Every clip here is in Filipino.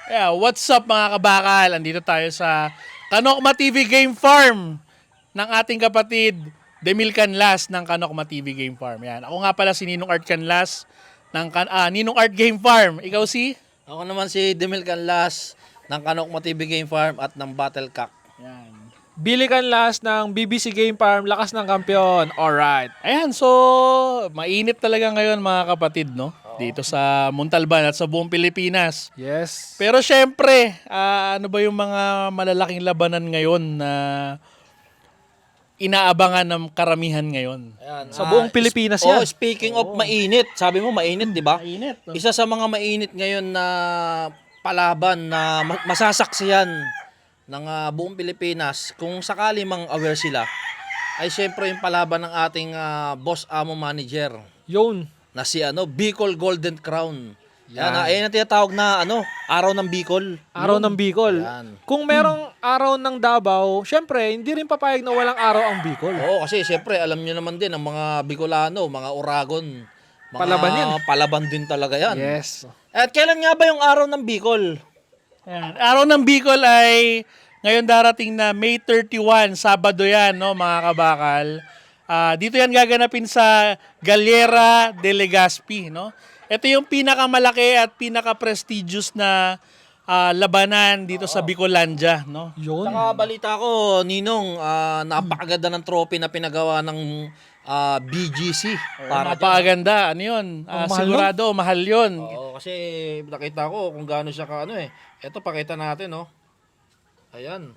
Yeah, what's up mga kabakal? Andito tayo sa Kanokma TV Game Farm ng ating kapatid Demil Canlas ng Kanokma TV Game Farm. Yan. Ako nga pala si Ninong Art Canlas ng Ninong Art Game Farm. Ikaw si? Ako naman si Demil Canlas ng Kanokma TV Game Farm at ng Battlecock. Yan. Billy Canlas ng BBC Game Farm, lakas ng kampiyon. Alright. Ayan, so mainit talaga ngayon mga kapatid, no? Dito sa Montalban at sa buong Pilipinas. Yes. Pero syempre, ano ba yung mga malalaking labanan ngayon na inaabangan ng karamihan ngayon? Ayan, Sa buong Pilipinas yan. Speaking of mainit, sabi mo mainit, di ba? Mainit. No? Isa sa mga mainit ngayon na palaban na masasaksiyan ng buong Pilipinas, kung sakali mang aware sila, ay syempre yung palaban ng ating boss amo manager Yun. na si Bicol Golden Crown. Yan, ayan ang tinatawag na araw ng Bicol. Araw ng Bicol. Yan. Kung merong araw ng Davao, syempre, hindi rin papayag na walang araw ang Bicol. Oo, kasi syempre alam niyo naman din ang mga Bicolano, mga Oragon, mga Palaban yan. Palaban din talaga yan. Yes. At kailan nga ba yung araw ng Bicol? Ayan. Araw ng Bicol ay ngayon darating na May 31, Sabado yan, no, mga kabakal. Dito yan gaganapin sa Galera de Legazpi, no? Ito yung pinakamalaki at pinaka-prestigious na labanan dito sa Bicolandia, no? Yun. Saka balita ko, Ninong, napakaganda ng trophy na pinagawa ng BGC. Para dyan. Napakaganda. Ano yun? Mahal Sigurado, mahal yun. Oo, kasi nakita ko kung gaano siya Ito, pakita natin, no? Ayan.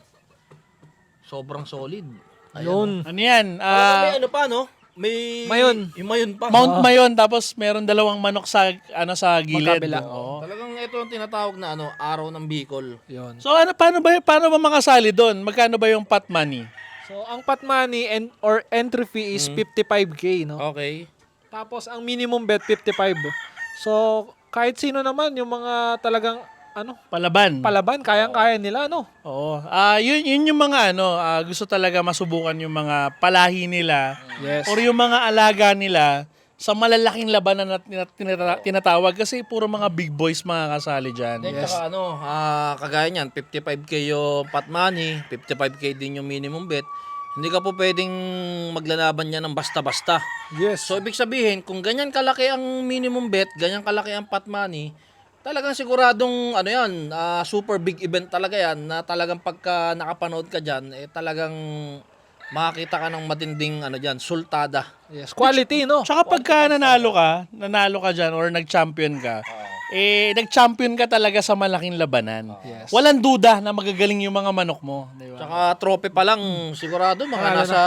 Sobrang solid. Ayan, Yun. Ano yan? may ano pa, no? May Mayon. Yung mayon pa. Mount Mayon, tapos meron dalawang manok sa sa gilid. Magkabila. Oo. Talagang ito ang tinatawag na araw ng Bicol. Yun. So paano ba makasali doon? Magkano ba yung pot money? So, ang pot money or entry fee is 55K, no? Okay. Tapos, ang minimum bet, 55. So, kahit sino naman, yung mga talagang, Palaban. palaban, kayang-kaya nila, no? Oo. Yun yung mga gusto talaga masubukan yung mga palahi nila Yes. or yung mga alaga nila sa malalaking labanan na tinatawag kasi puro mga big boys mga kasali dyan. Then, tsaka kagaya niyan, 55K yung pot money, 55K din yung minimum bet. Hindi ka po pwedeng maglalaban niya ng basta-basta. Yes. So, ibig sabihin, kung ganyan kalaki ang minimum bet, ganyan kalaki ang pot money, talagang siguradong super big event talaga yan na talagang pagka nakapanood ka dyan, talagang makakita ka ng matinding sultada. Yes. Quality, no? Tsaka pagka nanalo ka dyan or nag-champion ka, nag-champion ka talaga sa malaking labanan. Yes. Walang duda na magagaling yung mga manok mo. Di ba? Tsaka trophy pa lang, sigurado mga nasa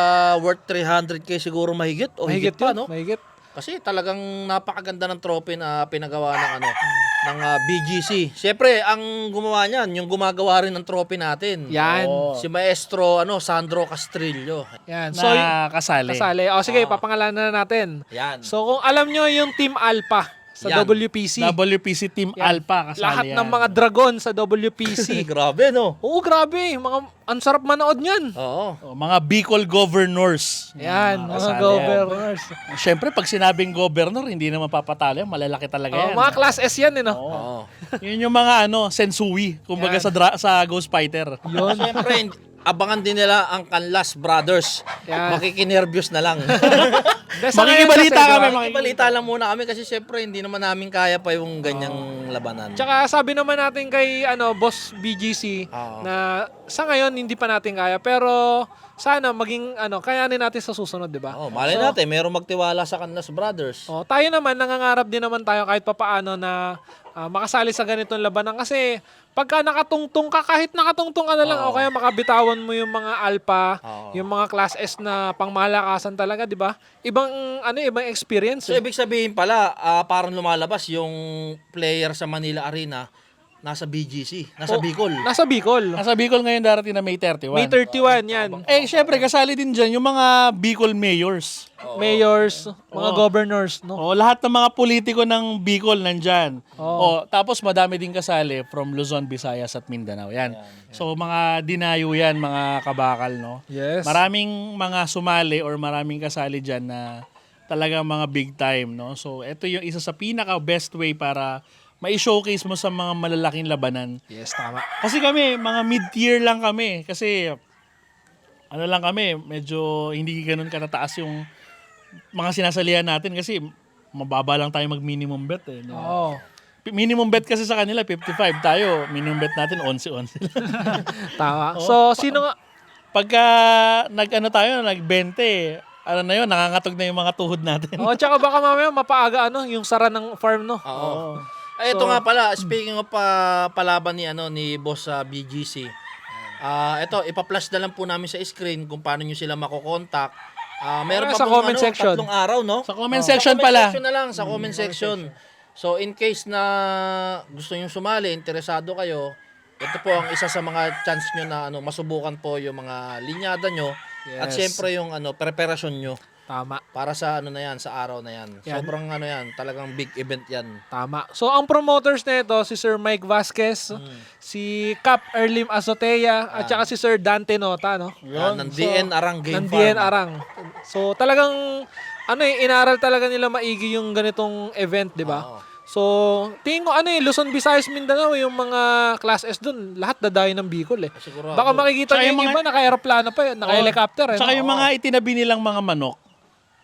worth 300K siguro mahigit o higit pa, yun, no? mahigit. Kasi talagang napakaganda ng trophy na pinagawa ng BGC. Siyempre, ang gumawa niyan, yung gumagawa rin ng trophy natin. Yan. Oo. Si Maestro Sandro Castrillo. Yan. So, Na kasali. kasali. O, sige, papangalanan na natin. Yan. So, kung alam nyo yung Team Alpha sa Yan. WPC, WPC Team Yan. Alpha kasali lahat yan. ng mga dragon sa WPC. Grabe, no? Oo, grabe. Ang sarap manood niyan. Oo. Mga Bicol governors. Yan, mga kasali governors. yan. Siyempre, pag sinabing governor, hindi na mapapatalo yan. Malalaki talaga yan. Mga class S yan, no? Oo. Yun yung mga sensui, kumbaga sa Ghost Fighter. Yun. Siyempre, abangan din nila ang Canlas Brothers. Yan. Makikinervyos na lang. Makikibalita Kasi, kami, diba? Balita lang muna kami kasi siyempre hindi naman namin kaya pa yung ganyang labanan. Tsaka sabi naman natin kay Boss BGC Oo. na sa ngayon hindi pa natin kaya pero sana maging kayanin natin sa susunod, 'di ba? Oh, malay natin, merong magtiwala sa Canlas Brothers. Oh, tayo naman nangangarap din naman tayo kahit papaano na makasali sa ganitong labanan kasi pagka nakatungtong ka, kahit nakatungtong ka na lang o kaya makabitawan mo yung mga alpha, Oo. yung mga class S na pangmalakasan talaga, 'di ba? Ibang experience. So, ibig sabihin pala, parang lumalabas yung player sa Manila Arena, nasa BGC, nasa Bicol. Nasa Bicol. Nasa Bicol ngayon darating na May 31. May 31 yan. Syempre, kasali din dyan yung mga Bicol mayors. Mayors, mga governors, no? Lahat ng mga politiko ng Bicol nandyan. Tapos madami din kasali from Luzon, Visayas at Mindanao. Yan. So mga dinayo yan, mga kabakal, no? Yes. Maraming mga sumali or maraming kasali dyan na talagang mga big time, no? So ito yung isa sa pinaka best way para mai-showcase mo sa mga malalaking labanan. Yes, tama. Kasi kami, mga mid-tier lang kami. Kasi, ano lang kami, medyo hindi ganun katataas yung mga sinasalihan natin. Kasi, mababa lang tayo mag-minimum bet eh. No? Oo. Minimum bet kasi sa kanila, 55. Tayo, minimum bet natin, 11-11 lang. Tama. So, sino nga? Pagka nag-ano tayo, nag-20, ano na yun, nangangatog na yung mga tuhod natin. Oh, tsaka baka mamaya mapaaga yung sara ng farm, no? Oo. Ay, ito nga pala, speaking of palaban ni Boss sa BGC. Ito, ipa-flash na lang po namin sa screen kung paano nyo sila makokontak. Meron pa Sa pong comment section. 3 araw, no? Sa comment section Comment pala. section na lang, sa comment section. So, in case na gusto nyo sumali, interesado kayo, ito po ang isa sa mga chance nyo na masubukan po yung mga linyada nyo. At Yes. syempre yung preparasyon nyo Tama. para sa sa araw na yan. Yan. Sobrang talagang big event yan. Tama. So, ang promoters nito, si Sir Mike Vasquez, si Cap Erlim Azotea, at saka si Sir Dante Nota, no? Ng DN Arang Game ng Farm. DN Arang. So, talagang, inaral talaga nila maigi yung ganitong event, di ba? Oo. So, tingin ko, Luzon, Visayas, Mindanao, yung mga Class S dun, lahat dadayo ng Bicol, eh. Sigurado. Baka makikita Tsaka nyo yung yung mga- iba, naka-aeroplano pa yun, naka-helicopter, eh. Tsaka no? yung mga itinabi nilang mga manok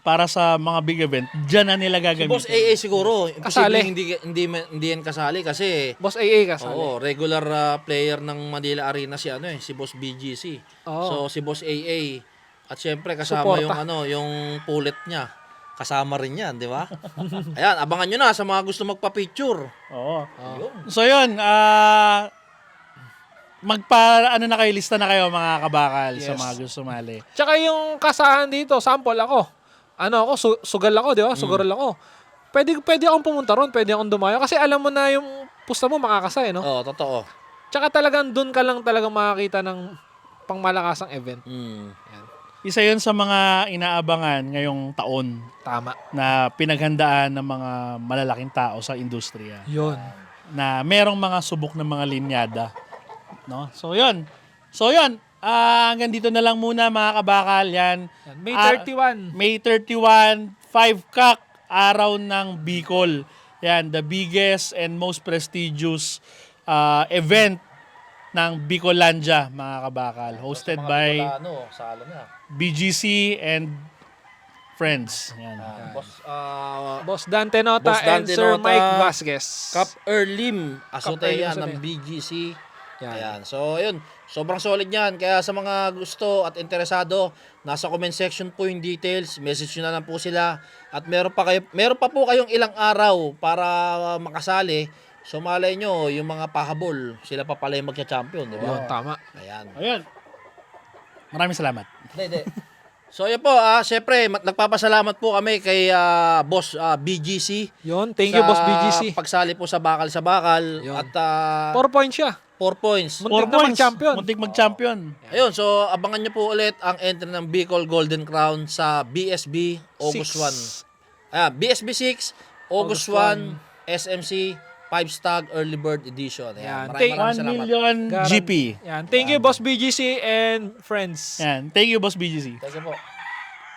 para sa mga big event, dyan na nila Si gagamitin. Boss AA siguro, Kasali. imposible hindi yan kasali kasi Boss AA kasali. regular player ng Manila Arena si Boss BGC. Oo. So si Boss AA at syempre kasama Suporta. yung pulit niya. Kasama rin yan, di ba? Ayan, abangan nyo na sa mga gusto magpa-picture. Oo. Ayun. So yun, na kayo, lista na kayo mga kabakal sa Yes. mga gusto sumali. Tsaka yung kasahan dito, sample ako. Sugal ako, di ba? Sugaral ako. Pwede akong pumunta ron, pwede akong dumayo. Kasi alam mo na yung pusta mo makakasa, no? Oo, totoo. Tsaka talagang dun ka lang talagang makakita ng pangmalakasang event. Mm. Isa yun sa mga inaabangan ngayong taon Tama. na pinaghandaan ng mga malalaking tao sa industriya. Yun. Na merong mga subok ng mga linyada. No? So yun. Hanggang dito na lang muna mga kabakal. Yan. May 31. May 31, 5 Kak, araw ng Bicol. Yan, the biggest and most prestigious event ng Bicolandia, mga kabakal. Hosted by Sala na. BGC and friends. Yan. Boss Dante Nota Boss and Dante Sir Nota, Mike Vasquez. Cap Erlim Azotea Azotea. ng BGC. Yan. Ayan. So, ayun. Sobrang solid yan. Kaya sa mga gusto at interesado, nasa comment section po yung details. Message nyo na lang po sila. At meron pa po kayong ilang araw para makasali. So, malay nyo, yung mga pahabol, sila pa pala yung magka-champion. Di Yun, ba? tama. Ayan. Ayun. Maraming salamat. Hindi. So, yun po. Siyempre, nagpapasalamat po kami kay Boss BGC. Yun, thank you, Boss BGC. Pagsali po sa Bakal sa Bakal. Yun. At 4 points siya. 4 points. Muntik na mag-champion. Muntik mag-champion. Ayun, so abangan nyo po ulit ang entry ng Bicol Golden Crown sa BSB August 1. BSB 6, August 1, SMC 5 Stag Early Bird Edition. Yan. Ayan, maraming 1 salamat. million GP. Yan. Thank you, Boss BGC and friends. Yan. Thank you, Boss BGC. Thank you po.